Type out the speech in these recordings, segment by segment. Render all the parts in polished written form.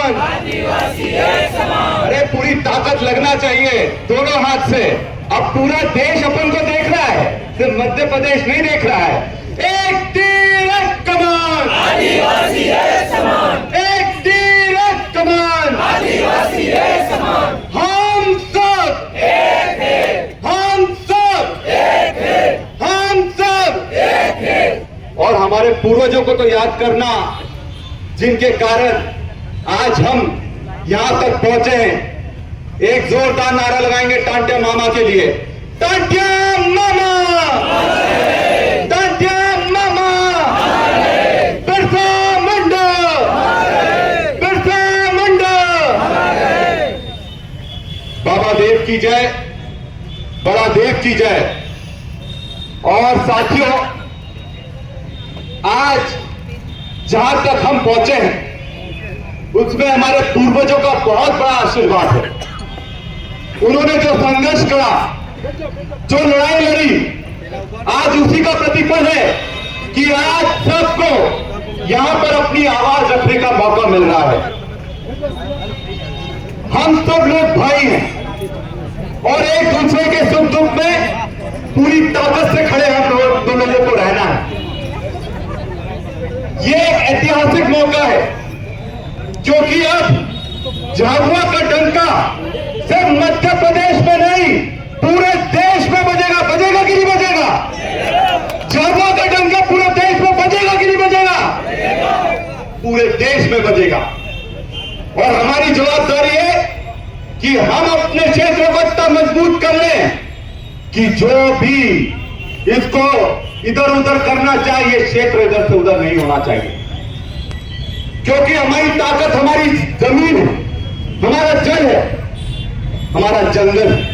समान, आदिवासी एक समान। अरे पूरी ताकत लगना चाहिए दोनों हाथ से। अब पूरा देश अपन को देख रहा है, सिर्फ मध्य प्रदेश नहीं देख रहा है। एक तीर एक कमान, आदिवासी एक समान। एक तीर एक कमान, आदिवासी एक समान। हम सब एक है, हम सब एक है, हम सब एक है। और हमारे पूर्वजों को तो याद करना, जिनके कारण आज हम यहां तक पहुंचे हैं। एक जोरदार नारा लगाएंगे टांटिया मामा के लिए। टांटिया मामा, टांटिया मामा, बिरसा मुंडा, बिरसा मुंडा। बाबा देव की जय, बड़ा देव की जय। और साथियों, आज जहां तक हम पहुंचे हैं उसमें हमारे पूर्वजों का बहुत बड़ा आशीर्वाद है। उन्होंने जो संघर्ष करा, जो लड़ाई लड़ी, आज उसी का प्रतिफल है कि आज सबको यहां पर अपनी आवाज रखने का मौका मिल रहा है। हम सब लोग भाई हैं और एक दूसरे के सुख दुख में पूरी ताकत से खड़े हम लोगों को रहना है। ये एक ऐतिहासिक मौका है, क्योंकि अब झाबुआ का डंका सिर्फ मध्य प्रदेश में नहीं, पूरे देश में बजेगा। बजेगा कि नहीं बजेगा? झाबुआ का डंका पूरे देश में बजेगा कि नहीं बजेगा? पूरे देश में बजेगा। और हमारी जवाबदारी है कि हम अपने क्षेत्र को इतना मजबूत कर लें कि जो भी इसको इधर उधर करना चाहिए, क्षेत्र इधर से उधर नहीं होना चाहिए। क्योंकि हमारी ताकत हमारी जमीन है, हमारा जल है, हमारा जंगल है।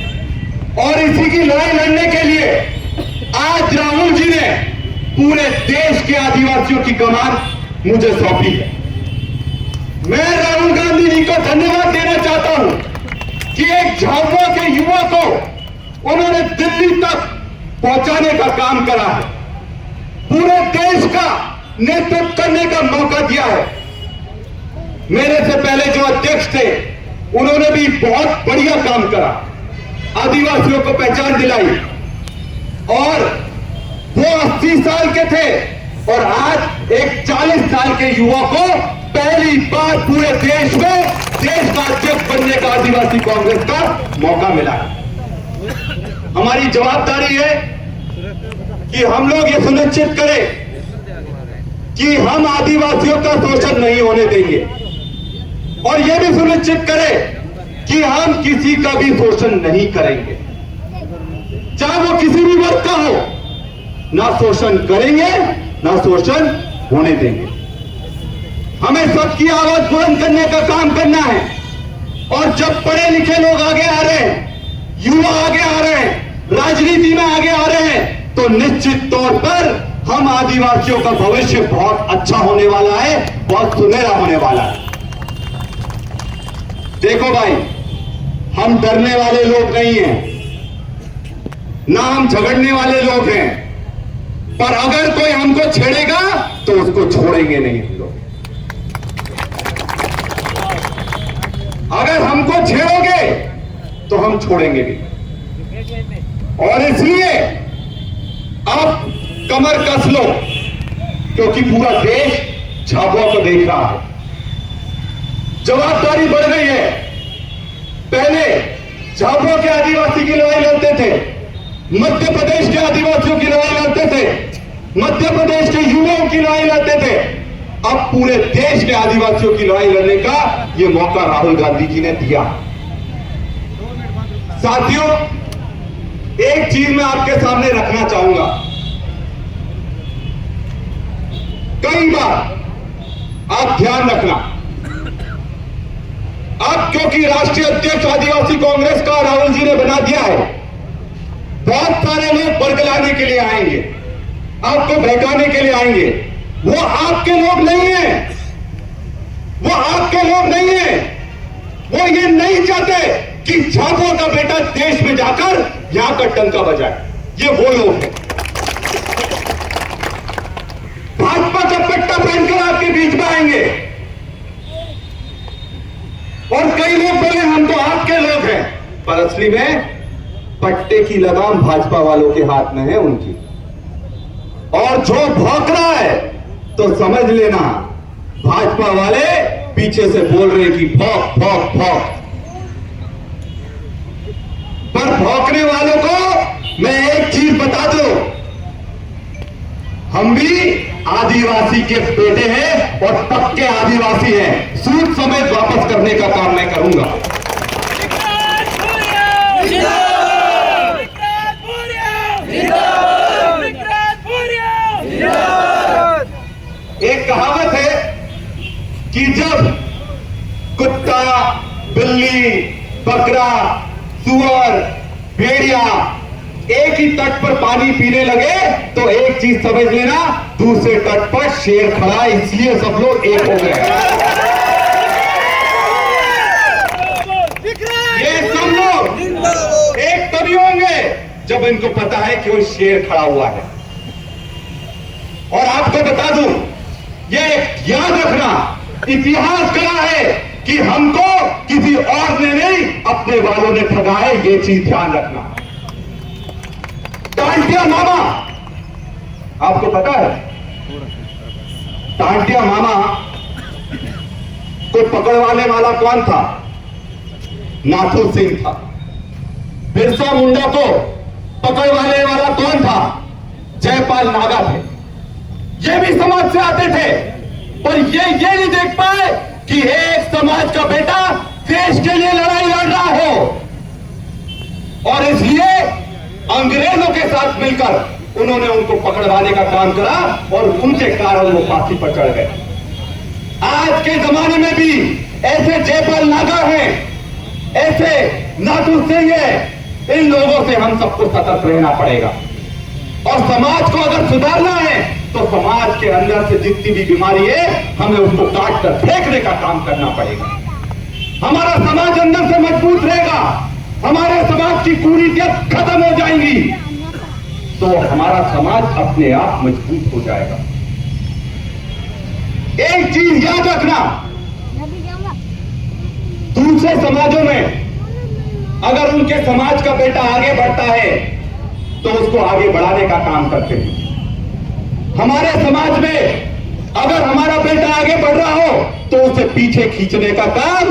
और इसी की लड़ाई लड़ने के लिए आज राहुल जी ने पूरे देश के आदिवासियों की कमान मुझे सौंपी है। मैं राहुल गांधी जी को धन्यवाद देना चाहता हूं कि एक झाबुआ के युवा को उन्होंने दिल्ली तक पहुंचाने का काम करा है, पूरे देश का नेतृत्व करने का मौका दिया है। मेरे से पहले जो अध्यक्ष थे उन्होंने भी बहुत बढ़िया काम करा, आदिवासियों को पहचान दिलाई। और वो 80 साल के थे और आज एक 40 साल के युवा को पहली बार पूरे देश में देश का अध्यक्ष बनने का आदिवासी कांग्रेस का मौका मिला है। हमारी जवाबदारी है कि हम लोग ये सुनिश्चित करें कि हम आदिवासियों का शोषण नहीं होने देंगे, और यह भी सुनिश्चित करें कि हम किसी का भी शोषण नहीं करेंगे, चाहे वो किसी भी वर्ग का हो। ना शोषण करेंगे, ना शोषण होने देंगे। हमें सबकी आवाज बुलंद करने का काम करना है। और जब पढ़े लिखे लोग आगे आ रहे हैं, युवा आगे आ रहे हैं, राजनीति में आगे आ रहे हैं, तो निश्चित तौर पर हम आदिवासियों का भविष्य बहुत अच्छा होने वाला है, बहुत सुनहरा होने वाला है। देखो भाई, हम डरने वाले लोग नहीं हैं, ना हम झगड़ने वाले लोग हैं, पर अगर कोई हमको छेड़ेगा तो उसको छोड़ेंगे नहीं हम लोग। अगर हमको छेड़ोगे तो हम छोड़ेंगे नहीं। और इसलिए अब कमर कस लो, क्योंकि पूरा देश झाबुआ को देख रहा है। जवाबदारी बढ़ गई है। पहले झाबुआ के आदिवासी की लड़ाई लड़ते थे, मध्य प्रदेश के आदिवासियों की लड़ाई लड़ते थे, मध्य प्रदेश के युवाओं की लड़ाई लड़ते थे। अब पूरे देश के आदिवासियों की लड़ाई लड़ने का यह मौका राहुल गांधी जी ने दिया। साथियों, एक चीज मैं आपके सामने रखना चाहूंगा। कई बार आप ध्यान रखना, अब क्योंकि राष्ट्रीय अध्यक्ष आदिवासी कांग्रेस का राहुल जी ने बना दिया है, बहुत सारे लोग बरगलाने के लिए आएंगे, आपको बहकाने के लिए आएंगे। वो आपके लोग नहीं हैं, वो आपके लोग नहीं हैं। वो ये नहीं चाहते कि झाबुआ का बेटा देश में जाकर यहां का डंका बजाए। ये वो लोग हैं। भाजपा का पट्टा पहनकर आपके बीच में आएंगे, पर असली में पट्टे की लगाम भाजपा वालों के हाथ में है उनकी। और जो भौंक रहा है तो समझ लेना भाजपा वाले पीछे से बोल रहे कि भौंक भौंक भौंक। पर भौंकने वालों को मैं एक चीज बता दूं, हम भी आदिवासी के बेटे हैं और पक्के आदिवासी हैं। सूद समेत वापस करने का काम मैं करूंगा। एक कहावत है कि जब कुत्ता, बिल्ली, बकरा, सुअर, भेड़िया एक ही तट पर पानी पीने लगे तो एक चीज समझ लेना, दूसरे तट पर शेर खड़ा, इसलिए सब लोग एक हो गए। ये सब लोग एक तभी होंगे जब इनको पता है कि वो शेर खड़ा हुआ है। और आपको बता दूं, ये याद रखना, इतिहास कहा है कि हमको किसी और ने नहीं अपने वालों ने ठगा है, ये चीज ध्यान रखना। टांटिया मामा, आपको पता है टांटिया मामा को पकड़वाने वाला कौन था? नाथू सिंह था। बिरसा मुंडा को पकड़वाने वाला कौन था? जयपाल नागा थे। ये भी समाज से आते थे, पर ये नहीं देख पाए कि एक समाज का बेटा देश के लिए लड़ाई लड़ रहा हो, और इसलिए अंग्रेजों के साथ मिलकर उन्होंने उनको पकड़वाने का काम करा और उनके कारण वो फांसी पर चढ़ गए। आज के जमाने में भी ऐसे जयपाल नागा हैं, ऐसे नाथू सिंह है, इन लोगों से हम सबको सतर्क रहना पड़ेगा। और समाज को अगर सुधारना है तो समाज के अंदर से जितनी भी बीमारी है हमें उसको काट कर फेंकने का काम करना पड़ेगा। हमारा समाज अंदर से मजबूत रहेगा, हमारे समाज की कुरीतियां खत्म हो जाएंगी तो हमारा समाज अपने आप मजबूत हो जाएगा। एक चीज याद रखना, दूसरे समाजों में अगर उनके समाज का बेटा आगे बढ़ता है तो उसको आगे बढ़ाने का काम करते हैं। हमारे समाज में अगर हमारा बेटा आगे बढ़ रहा हो तो उसे पीछे खींचने का काम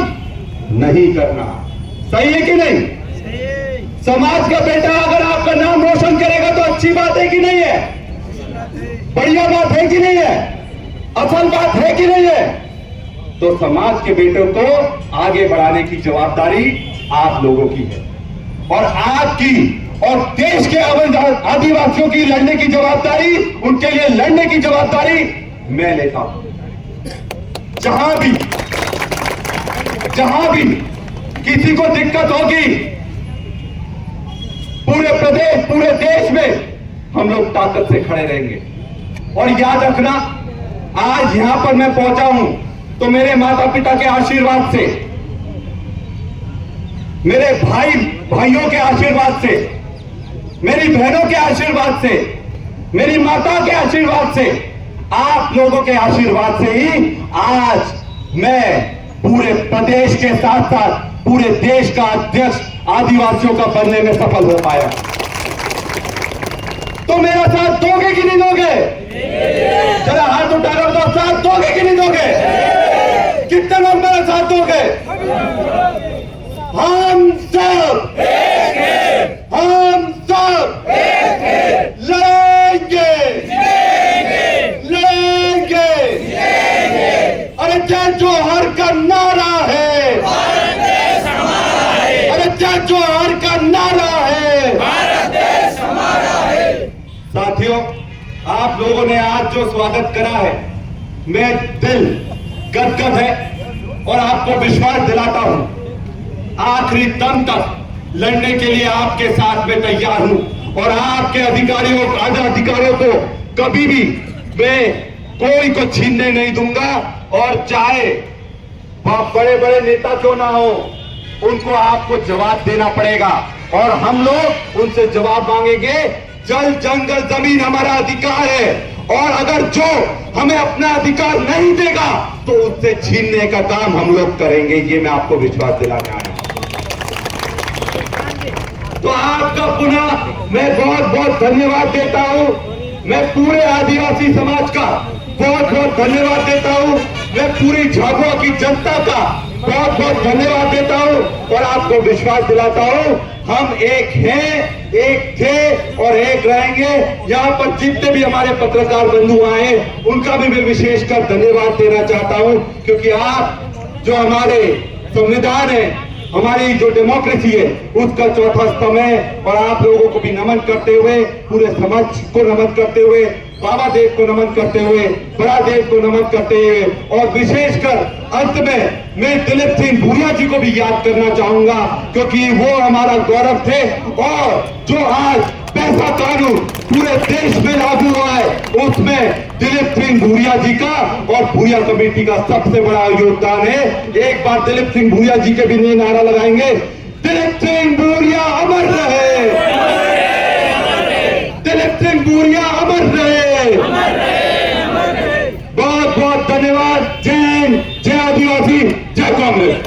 नहीं करना। सही है कि नहीं? समाज का बेटा अगर आपका नाम रोशन करेगा तो अच्छी बात है कि नहीं है? बढ़िया बात है कि नहीं है? असल बात है कि नहीं है? तो समाज के बेटों को आगे बढ़ाने की जवाबदारी आप लोगों की है, और आपकी और देश के आदिवासियों की लड़ने की जवाबदारी, उनके लिए लड़ने की जवाबदारी मैं लेता हूं। जहां भी किसी को दिक्कत होगी, पूरे प्रदेश, पूरे देश में हम लोग ताकत से खड़े रहेंगे। और याद रखना, आज यहां पर मैं पहुंचा हूं तो मेरे माता पिता के आशीर्वाद से, मेरे भाइयों के आशीर्वाद से, मेरी बहनों के आशीर्वाद से, मेरी माता के आशीर्वाद से, आप लोगों के आशीर्वाद से ही आज मैं पूरे प्रदेश के साथ साथ पूरे देश का अध्यक्ष आदिवासियों का बनने में सफल हो पाया। तो मेरा साथ दोगे कि नहीं दोगे? जरा हाथ उठाकर तो साथ दोगे कि नहीं दोगे? कितने लोग मेरा साथ दोगे? हम सब लड़ेंगे, लड़ेंगे। अरे जय जोहर का नारा है, अरे जय जोहर का नारा है। साथियों, आप लोगों ने आज जो स्वागत करा है, मैं दिल गदगद है और आपको विश्वास दिलाता हूं, आखिरी दम तक लड़ने के लिए आपके साथ में तैयार हूं। और आपके अधिकारियों को कभी भी मैं कोई को छीनने नहीं दूंगा। और चाहे वह बड़े बड़े नेता क्यों ना हो, उनको आपको जवाब देना पड़ेगा और हम लोग उनसे जवाब मांगेंगे। जल जंगल जमीन हमारा अधिकार है, और अगर जो हमें अपना अधिकार नहीं देगा तो उससे छीनने का काम हम लोग करेंगे। ये मैं आपको विश्वास दिलाने आया हूं। तो आपका पुनः मैं बहुत बहुत धन्यवाद देता हूं। मैं पूरे आदिवासी समाज का बहुत बहुत धन्यवाद देता हूं। मैं पूरी झाबुआ की जनता का बहुत बहुत धन्यवाद देता हूं और आपको विश्वास दिलाता हूं, हम एक हैं, एक थे और एक रहेंगे। यहाँ पर जितने भी हमारे पत्रकार बंधु आए उनका भी मैं विशेषकर धन्यवाद देना चाहता हूं, क्योंकि आप जो हमारे संविधान है, हमारी जो डेमोक्रेसी है, उसका चौथा स्तंभ है। और आप लोगों को भी नमन करते हुए, पूरे समाज को नमन करते हुए, बाबा देव को नमन करते हुए, बड़ा देव को नमन करते हुए और विशेषकर अंत में मैं दिलीप सिंह भूरिया जी को भी याद करना चाहूंगा, क्योंकि वो हमारा गौरव थे। और जो आज पैसा कानून पूरे देश में लागू हुआ है, उसमें दिलीप सिंह भूरिया जी का और भूरिया कमेटी का सबसे बड़ा योगदान है। एक बार दिलीप सिंह भूरिया जी के भी लिए नारा लगाएंगे, दिलीप सिंह भूरिया अमर रहे, दिलीप सिंह भूरिया अमर रहे। बहुत बहुत धन्यवाद। जय हिंद, जय आदिवासी, जय कांग्रेस।